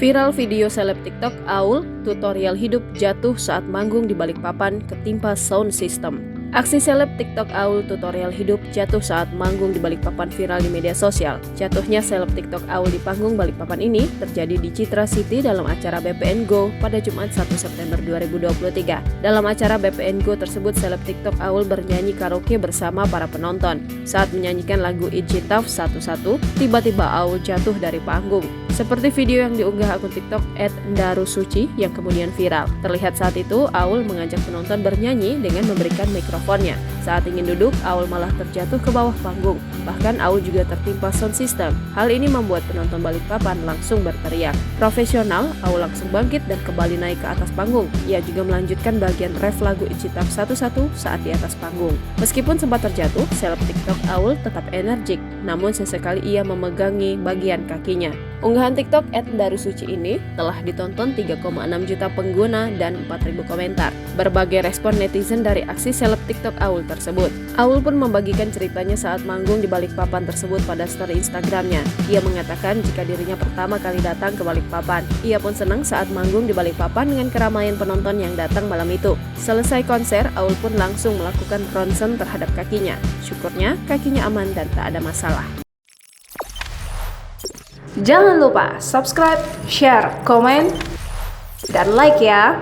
Viral video seleb TikTok Aul tutorial hidup jatuh saat manggung di Balikpapan ketimpa sound system. Aksi seleb TikTok Aul tutorial hidup jatuh saat manggung di Balikpapan viral di media sosial. Jatuhnya seleb TikTok Aul di panggung Balikpapan ini terjadi di Citra City dalam acara BPN Go pada Jumat 1 September 2023. Dalam acara BPN Go tersebut, seleb TikTok Aul bernyanyi karaoke bersama para penonton. Saat menyanyikan lagu Ijitaf 11, tiba-tiba Aul jatuh dari panggung. Seperti video yang diunggah akun TikTok @ndarusuci yang kemudian viral. Terlihat saat itu Aul mengajak penonton bernyanyi dengan memberikan mikrofonnya. Saat ingin duduk, Aul malah terjatuh ke bawah panggung. Bahkan Aul juga tertimpa sound system. Hal ini membuat penonton Balikpapan langsung berteriak. Profesional, Aul langsung bangkit dan kembali naik ke atas panggung. Ia juga melanjutkan bagian ref lagu Ijitaf 11 saat di atas panggung. Meskipun sempat terjatuh, seleb TikTok Aul tetap energik. Namun sesekali ia memegangi bagian kakinya. Unggahan TikTok @ndarusuci ini telah ditonton 3,6 juta pengguna dan 4.000 komentar. Berbagai respon netizen dari aksi seleb TikTok Aul tersebut. Aul pun membagikan ceritanya saat manggung di Balikpapan tersebut pada story Instagramnya. Ia mengatakan jika dirinya pertama kali datang ke Balikpapan. Ia pun senang saat manggung di Balikpapan dengan keramaian penonton yang datang malam itu. Selesai konser, Aul pun langsung melakukan ronsen terhadap kakinya. Syukurnya kakinya aman dan tak ada masalah. Jangan lupa subscribe, share, komen, dan like ya.